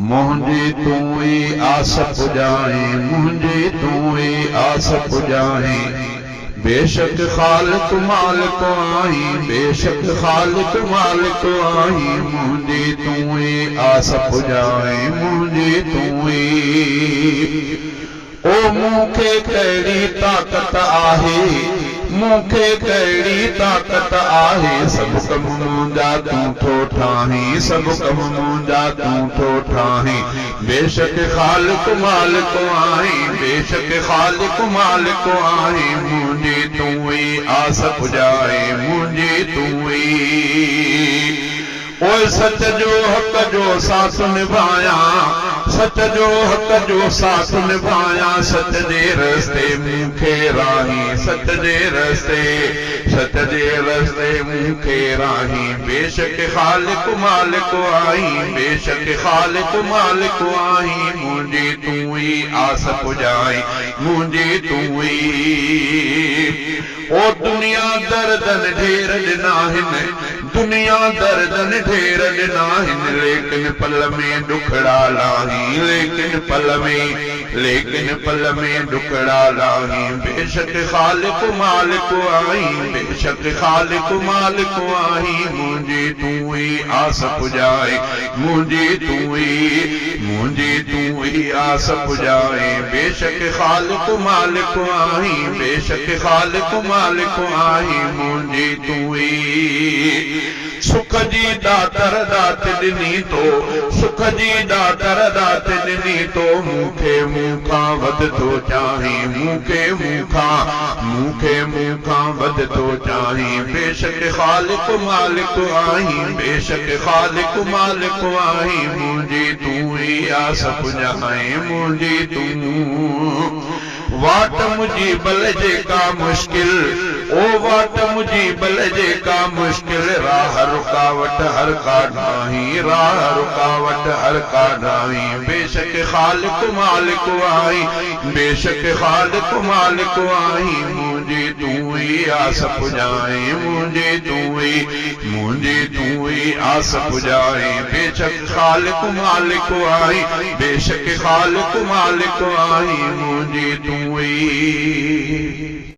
मुझे तू ही आस पुजाए, मुझे तू ही आस पुजाए। बेशक खालिक मालिक आई, बेशक खालिक मालिक आई। मुझे तू ही आस पुजाए, मुझे तू ही। ओ मूंखे कहिड़ी ताकत आहे, मूंखे कहिड़ी ताकत आहे। सभु कम मुंहिंजा तूं थो ठाहीं, सभु कम मुंहिंजा तूं थो ठाहीं। बेशक खालिक मालिक आहीं, बेशक खालिक मालिक आहीं। मुंहिंजी तूं ही आस पुजाए, मुंहिंजी तूं ही। ओए सच जो हक़ जो साथ निभाया, सच जो हक़ जो साथ निभाया। सच जे रस्ते मूंखे राही, सच जे रस्ते, सच जे रस्ते मूंखे राही। बेशक खालिक मालिक आई, बेशक खालिक मालिक आई। मुंहिंजी तूं ही आस पुजाई, मुंहिंजी तूं ही। ओ दुनिया दर्दन ढेर ॾिना आहिनि, दुनिया दर्दन ढेर ॾिना आहिनि। लेकिन पल में ॾुखड़ा लाही, लेकिन पल में, लेकिन पल में ॾुखड़ा लाही। बेशक खालिक मालिक आई, बेशक खालिक मालिक आई। मुंहिंजी तूं ही आस पुजाए, मुंहिंजी तूं ही, मुंहिंजी तूं ही आस पुजाए। बेशक खालिक मालिक आई, बेशक खालिक मालिक आई। मुंहिंजी तूं ही। सुख जी दातर दात ॾिनी तो, सुख जी दातर दात ॾिनी तो। मूंखे मूंखां वध थो चाहीं, मूंखे मूंखां, मूंखे मूंखां वध थो चाहीं। बेशक खालिक मालिक आई, बेशक खालिक मालिक आई। मुंहिंजी तूं ही आस पुजाए, मुंहिंजी तूं। वाट मुंहिंजी बल जेका मुश्किल, ओ वाट मुंहिंजी बल जेका मुश्किल। राह रुकावट हर का ढाहीं, राह रुकावट हर का ढाहीं। बेशक खालिक मालिक आई, बेशक खालिक मालिक आई। मुंहिंजी तूं ही आस पुजाए, मुंहिंजी तूं ही, मुंहिंजी तूं ही आस पुजाए। बेशक खालिक मालिक आई, बेशक खालिक मालिक आई। मुंहिंजी तूं ही।